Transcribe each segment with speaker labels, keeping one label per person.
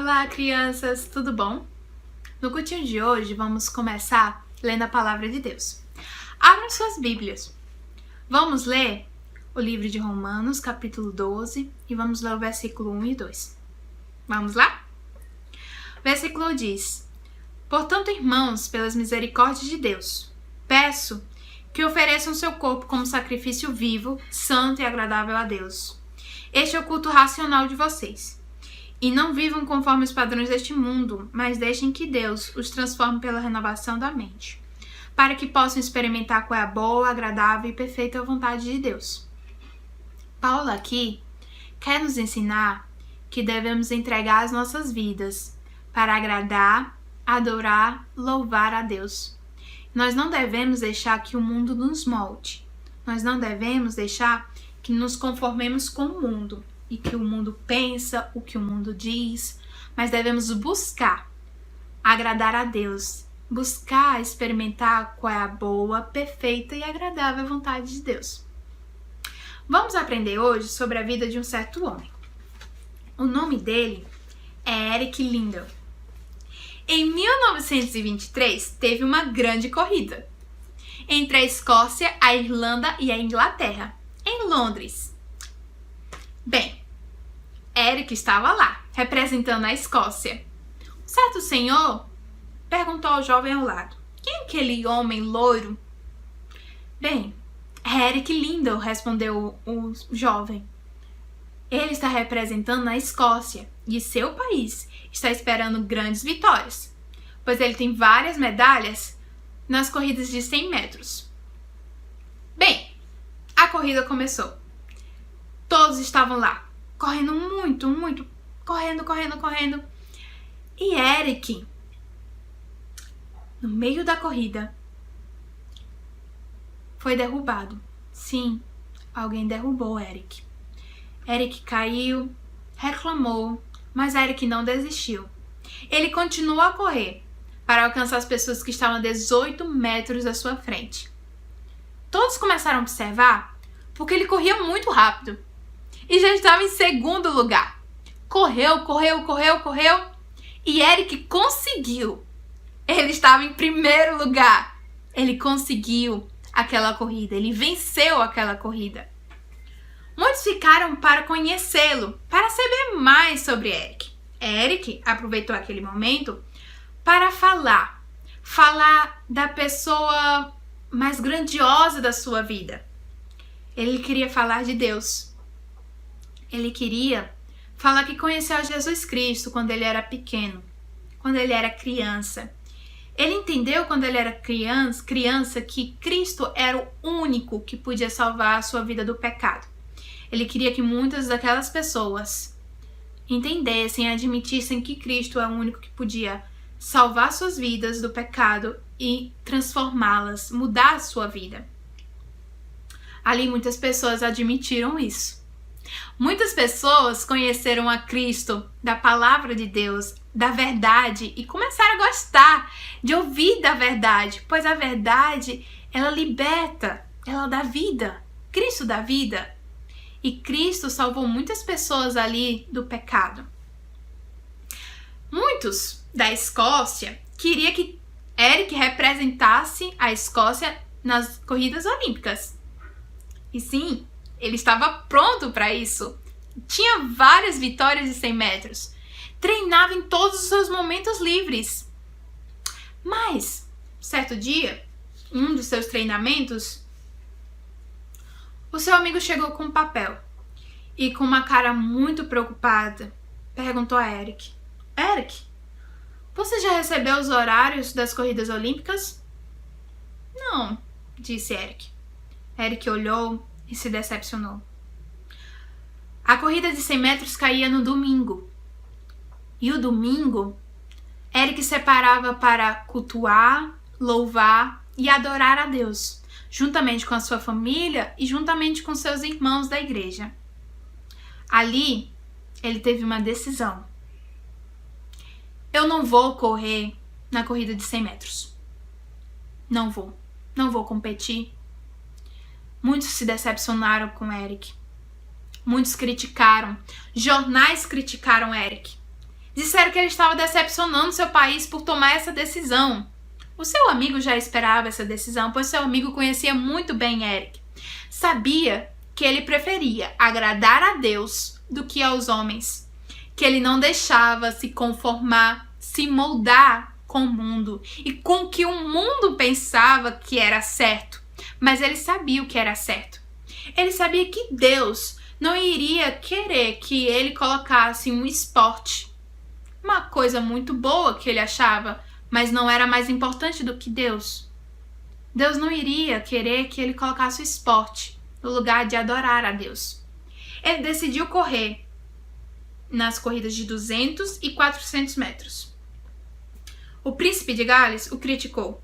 Speaker 1: Olá, crianças, tudo bom? No cultinho de hoje, vamos começar lendo a palavra de Deus. Abram suas Bíblias. Vamos ler o livro de Romanos, capítulo 12, e vamos ler o versículo 1 e 2. Vamos lá? O versículo diz: Portanto, irmãos, pelas misericórdias de Deus, peço que ofereçam seu corpo como sacrifício vivo, santo e agradável a Deus. Este é o culto racional de vocês. E não vivam conforme os padrões deste mundo, mas deixem que Deus os transforme pela renovação da mente, para que possam experimentar qual é a boa, agradável e perfeita vontade de Deus. Paulo aqui quer nos ensinar que devemos entregar as nossas vidas para agradar, adorar, louvar a Deus. Nós não devemos deixar que o mundo nos molde. Nós não devemos deixar que nos conformemos com o mundo e que o mundo pensa, o que o mundo diz, mas devemos buscar agradar a Deus, buscar experimentar qual é a boa, perfeita e agradável vontade de Deus. Vamos aprender hoje sobre a vida de um certo homem. O nome dele é Eric Liddell. Em 1923, teve uma grande corrida entre a Escócia, a Irlanda e a Inglaterra, em Londres. Bem, Eric estava lá, representando a Escócia. Um certo senhor perguntou ao jovem ao lado: quem é aquele homem loiro? Bem, é Eric Liddell, respondeu o jovem. Ele está representando a Escócia e seu país está esperando grandes vitórias, pois ele tem várias medalhas nas corridas de 100 metros. Bem, a corrida começou. Todos estavam lá, correndo muito, correndo. E Eric, no meio da corrida, foi derrubado. Sim, alguém derrubou Eric. Eric caiu, reclamou, mas Eric não desistiu. Ele continuou a correr para alcançar as pessoas que estavam a 18 metros da sua frente. Todos começaram a observar porque ele corria muito rápido e já estava em segundo lugar. Correu e Eric conseguiu. Ele estava em primeiro lugar. Ele conseguiu aquela corrida, ele venceu aquela corrida. Muitos ficaram para conhecê-lo, para saber mais sobre Eric. Eric aproveitou aquele momento para falar da pessoa mais grandiosa da sua vida. Ele queria falar de Deus. Ele queria falar que conheceu a Jesus Cristo quando ele era pequeno, quando ele era criança. Ele entendeu quando ele era criança que Cristo era o único que podia salvar a sua vida do pecado. Ele queria que muitas daquelas pessoas entendessem e admitissem que Cristo é o único que podia salvar suas vidas do pecado e transformá-las, mudar a sua vida. Ali muitas pessoas admitiram isso. Muitas pessoas conheceram a Cristo da palavra de Deus, da verdade, e começaram a gostar de ouvir da verdade, pois a verdade, ela liberta, ela dá vida. Cristo dá vida. E Cristo salvou muitas pessoas ali do pecado. Muitos da Escócia queriam que Eric representasse a Escócia nas corridas olímpicas. E sim, ele estava pronto para isso. Tinha várias vitórias de 100 metros. Treinava em todos os seus momentos livres. Mas, certo dia, em um dos seus treinamentos, o seu amigo chegou com um papel e, com uma cara muito preocupada, perguntou a Eric: Eric, você já recebeu os horários das corridas olímpicas? Não, disse Eric. Eric olhou e se decepcionou. A corrida de 100 metros caía no domingo. E o domingo, Eric separava para cultuar, louvar e adorar a Deus, juntamente com a sua família e juntamente com seus irmãos da igreja. Ali, ele teve uma decisão. Eu não vou correr na corrida de 100 metros. Não vou competir. Muitos se decepcionaram com Eric. Muitos criticaram. Jornais criticaram Eric. Disseram que ele estava decepcionando seu país por tomar essa decisão. O seu amigo já esperava essa decisão, pois seu amigo conhecia muito bem Eric. Sabia que ele preferia agradar a Deus do que aos homens, que ele não deixava se conformar, se moldar com o mundo e com o que o mundo pensava que era certo, mas ele sabia o que era certo. Ele sabia que Deus não iria querer que ele colocasse um esporte, uma coisa muito boa que ele achava, mas não era mais importante do que Deus. Deus não iria querer que ele colocasse o esporte no lugar de adorar a Deus. Ele decidiu correr nas corridas de 200 e 400 metros. O príncipe de Gales o criticou.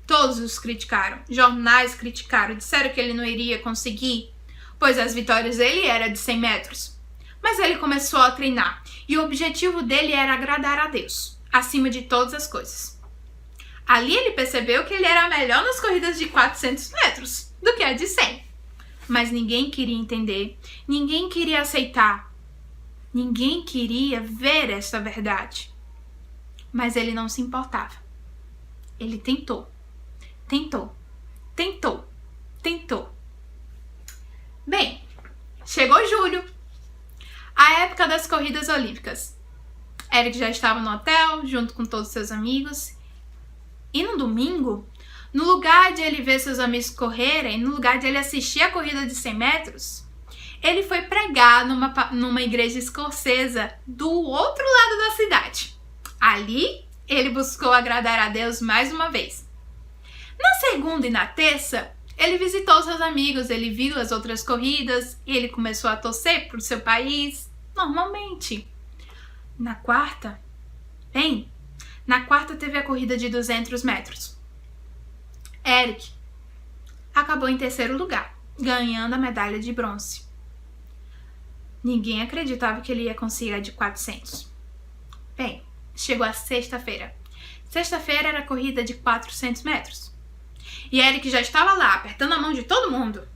Speaker 1: Todos os criticaram. Jornais criticaram. Disseram que ele não iria conseguir, pois as vitórias dele eram de 100 metros. Mas ele começou a treinar. E o objetivo dele era agradar a Deus, acima de todas as coisas. Ali ele percebeu que ele era melhor nas corridas de 400 metros do que a de 100. Mas ninguém queria entender. Ninguém queria aceitar. Ninguém queria ver essa verdade. Mas ele não se importava. Ele tentou. Bem, chegou julho, a época das corridas olímpicas. Eric já estava no hotel, junto com todos seus amigos. E no domingo, no lugar de ele ver seus amigos correrem, no lugar de ele assistir a corrida de 100 metros, ele foi pregar numa igreja escocesa do outro lado da cidade. Ali, ele buscou agradar a Deus mais uma vez. Na segunda e na terça, ele visitou seus amigos, ele viu as outras corridas e ele começou a torcer pro seu país, normalmente. Na quarta teve a corrida de 200 metros. Eric acabou em terceiro lugar, ganhando a medalha de bronze. Ninguém acreditava que ele ia conseguir a de 400. Bem, chegou a sexta-feira. Sexta-feira era a corrida de 400 metros. E Eric já estava lá, apertando a mão de todo mundo.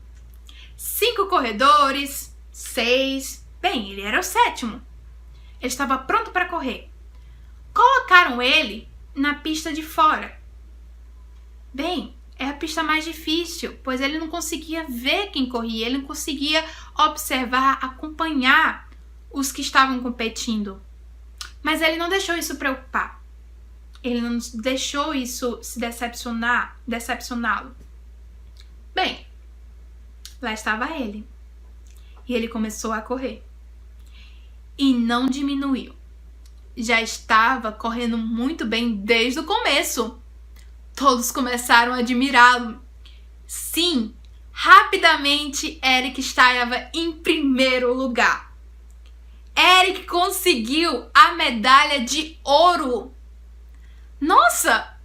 Speaker 1: 5 corredores, 6. Bem, ele era o 7º. Ele estava pronto para correr. Colocaram ele na pista de fora. Bem, é a pista mais difícil, pois ele não conseguia ver quem corria, ele não conseguia observar, acompanhar os que estavam competindo. Mas ele não deixou isso preocupar. Ele não deixou isso se decepcioná-lo. Bem, lá estava ele. E ele começou a correr. E não diminuiu. Já estava correndo muito bem desde o começo. Todos começaram a admirá-lo. Sim, rapidamente Eric estava em primeiro lugar. Eric conseguiu a medalha de ouro. Nossa!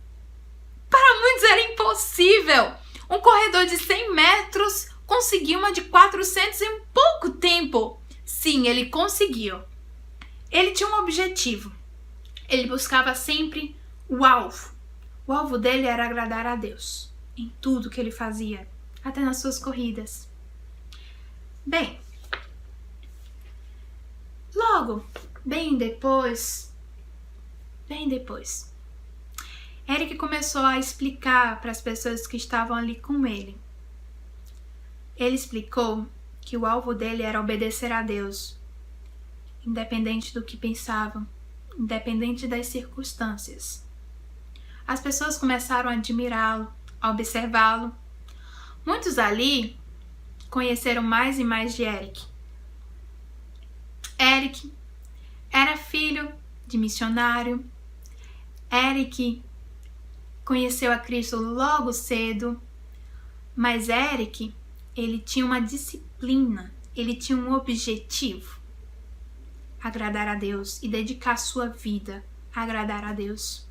Speaker 1: Para muitos era impossível. Um corredor de 100 metros conseguiu uma de 400 em pouco tempo. Sim, ele conseguiu. Ele tinha um objetivo. Ele buscava sempre o alvo. O alvo dele era agradar a Deus em tudo que ele fazia, até nas suas corridas. Bem, logo, bem depois, Eric começou a explicar para as pessoas que estavam ali com ele. Ele explicou que o alvo dele era obedecer a Deus, independente do que pensavam, independente das circunstâncias. As pessoas começaram a admirá-lo, a observá-lo. Muitos ali conheceram mais e mais de Eric. Eric era filho de missionário. Eric conheceu a Cristo logo cedo. Mas Eric, ele tinha uma disciplina, ele tinha um objetivo: agradar a Deus e dedicar sua vida a agradar a Deus.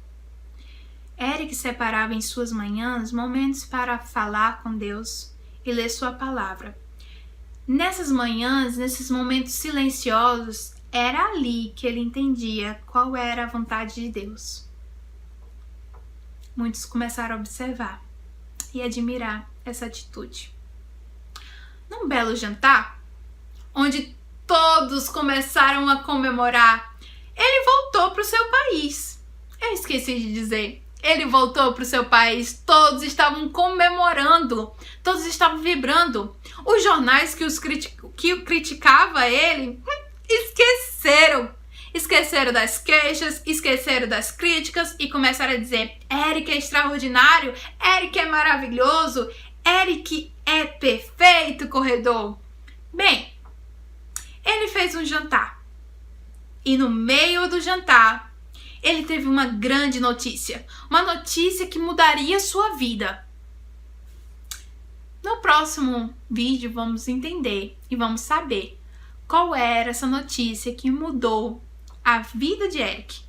Speaker 1: Eric separava em suas manhãs momentos para falar com Deus e ler sua palavra. Nessas manhãs, nesses momentos silenciosos, era ali que ele entendia qual era a vontade de Deus. Muitos começaram a observar e admirar essa atitude. Num belo jantar, onde todos começaram a comemorar, voltou para o seu país. Eu esqueci de dizer. Ele voltou para o seu país, todos estavam comemorando, todos estavam vibrando. Os jornais que o criticavam ele, esqueceram das queixas, esqueceram das críticas e começaram a dizer: Eric é extraordinário, Eric é maravilhoso, Eric é perfeito corredor. Bem, ele fez um jantar e no meio do jantar ele teve uma grande notícia, uma notícia que mudaria sua vida. No próximo vídeo vamos entender e vamos saber qual era essa notícia que mudou a vida de Eric.